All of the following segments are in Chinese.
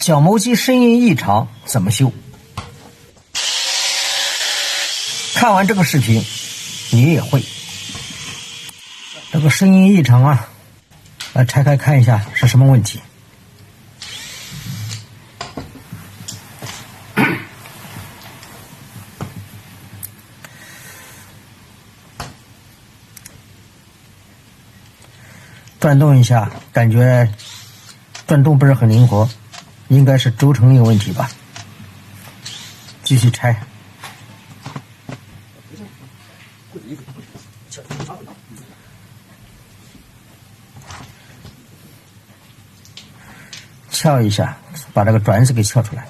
小磨机声音异常怎么修？看完这个视频，你也会。这个声音异常啊，来拆开看一下是什么问题。转动一下，感觉转动不是很灵活，应该是轴承有问题吧。继续拆。撬一下，把这个转子给撬出来。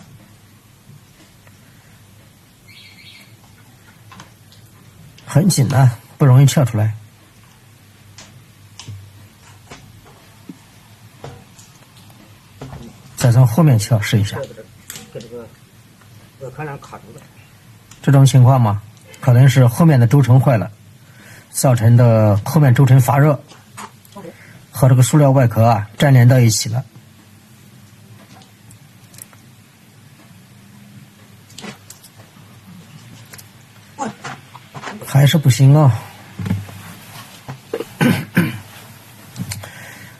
很紧啊，不容易撬出来。再从后面撬试一下。这种情况嘛，可能是后面的轴承坏了，造成的后面轴承发热，和这个塑料外壳啊粘连到一起了。还是不行哦，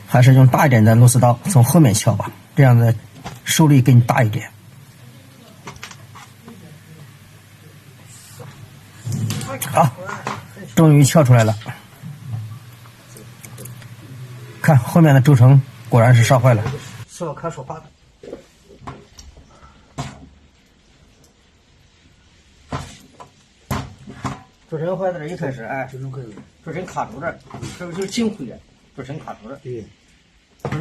还是用大一点的螺丝刀从后面撬吧，这样的受力更大一点。好，终于撬出来了。看后面的轴承果然是烧坏了，塑料壳说话的。轴承坏的一开始，哎，轴承卡住这，这个就是进灰的，轴承卡住这。对。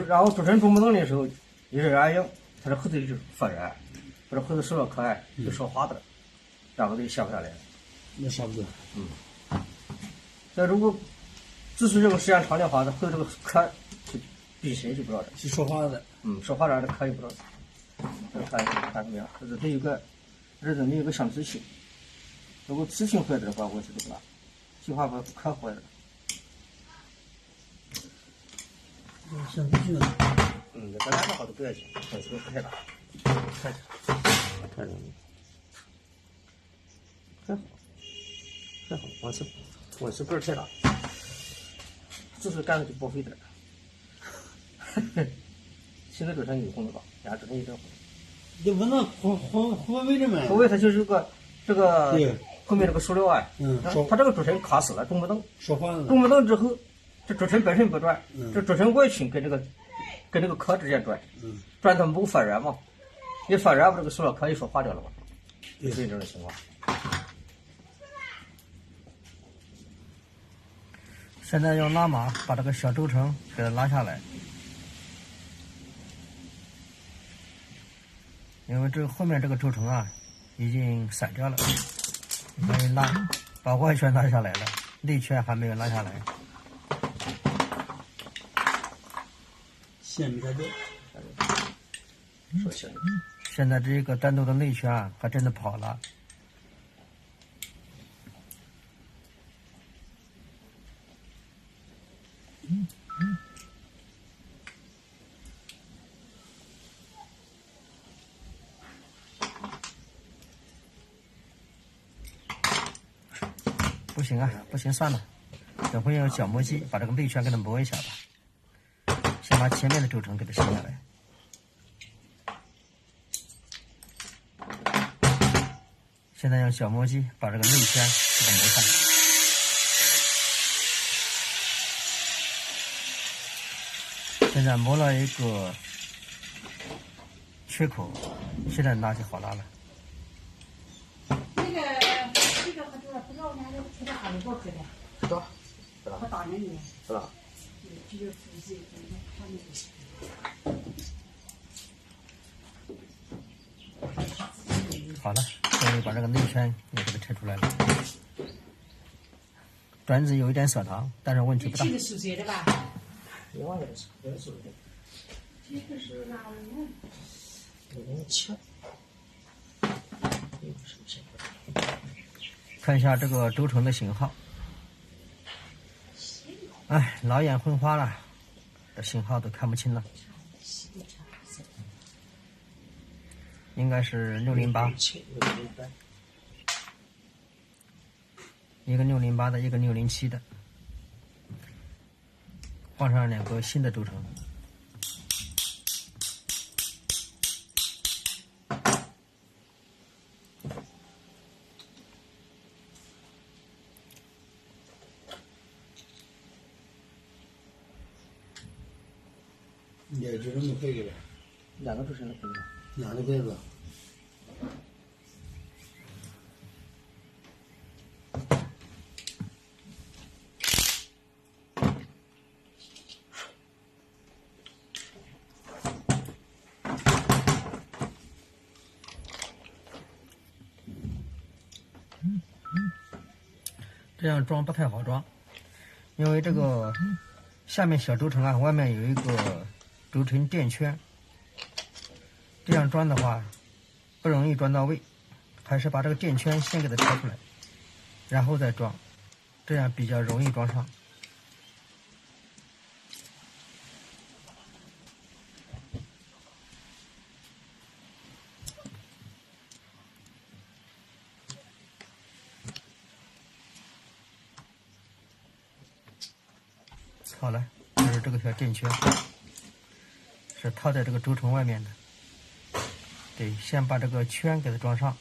然后轴承转不动的时候，一热按硬，它这后头就发热，或者后头塑料壳哎就烧花的了，然后就下不下来了。那下不得。那如果自从这个时间长的话，它后头这个壳就闭谁就不知道了。是说话的。说话的壳也不知道。这看怎么样？这有个，这里有个小磁性。如果磁性坏的话，我知道了，计划把壳坏了。像不行。这个烂的话都不要紧，这个不太大，看着，还好，我是不是太大，就是干的就报废点。现在轴承有红的吧？人家轴承有点红。你不能活为的嘛？活为它就是个这个。对。后面这个塑料啊，它这个轴承卡死了，动不动。说话了。动不动之后，这轴承本身不转，这轴承外圈跟这个壳之间转，转它不发热嘛？一发热，把这个塑料壳一说化掉了嘛？就是这种情况。现在用拉马把这个小轴承给它拉下来，因为这后面这个轴承啊已经散掉了。可以拉，把外圈拉下来了，内圈还没有拉下来。线没太对。现在这个单独的内圈啊，还真的跑了。不行啊，不行，算了，等会用小磨机把这个内圈给它磨一下吧。先把前面的轴承给它卸下来。现在用小磨机把这个内圈给它磨下来。现在磨了一个缺口，现在拉就好拉了。知道，是吧？好了，终于把这个内圈也给它拆出来了。转子有一点少糖，但是问题不大。这个属谁的吧？另外的是，这个是的。这个是哪位？有点切。看一下这个轴承的型号。哎，老眼昏花了，这型号都看不清了。应该是608，一个608的，一个607的，换上2个新的轴承。你这轴承配给了2个轴承都可以了。哪个牌子？这样装不太好装，因为这个下面小轴承啊，外面有一个轴承垫圈，这样装的话不容易装到位，还是把这个垫圈先给它挑出来，然后再装，这样比较容易装上。好了，就是这个小垫圈，是套在这个轴承外面的。对，先把这个圈给它装上，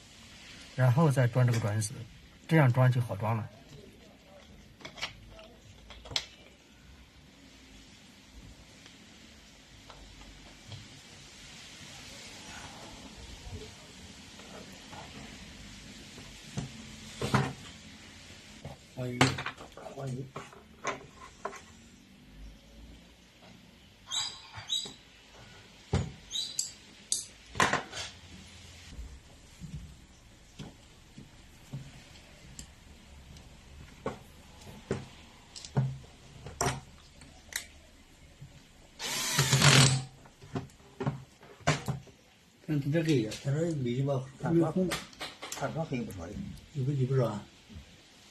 然后再装这个转子，这样装就好装了。欢迎，欢迎。看他这个呀，他这每几把没红，看装黑不少的。有个几不少，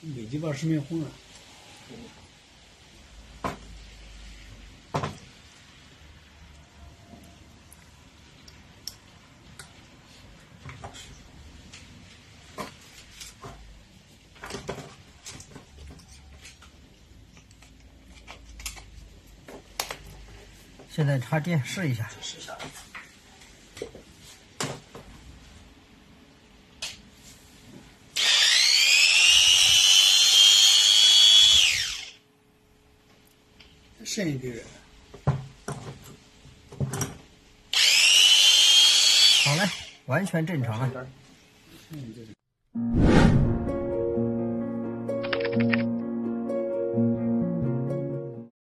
每几把是没红了。现在插电试一下。试一下。深一点。好嘞，完全正常了。深一点。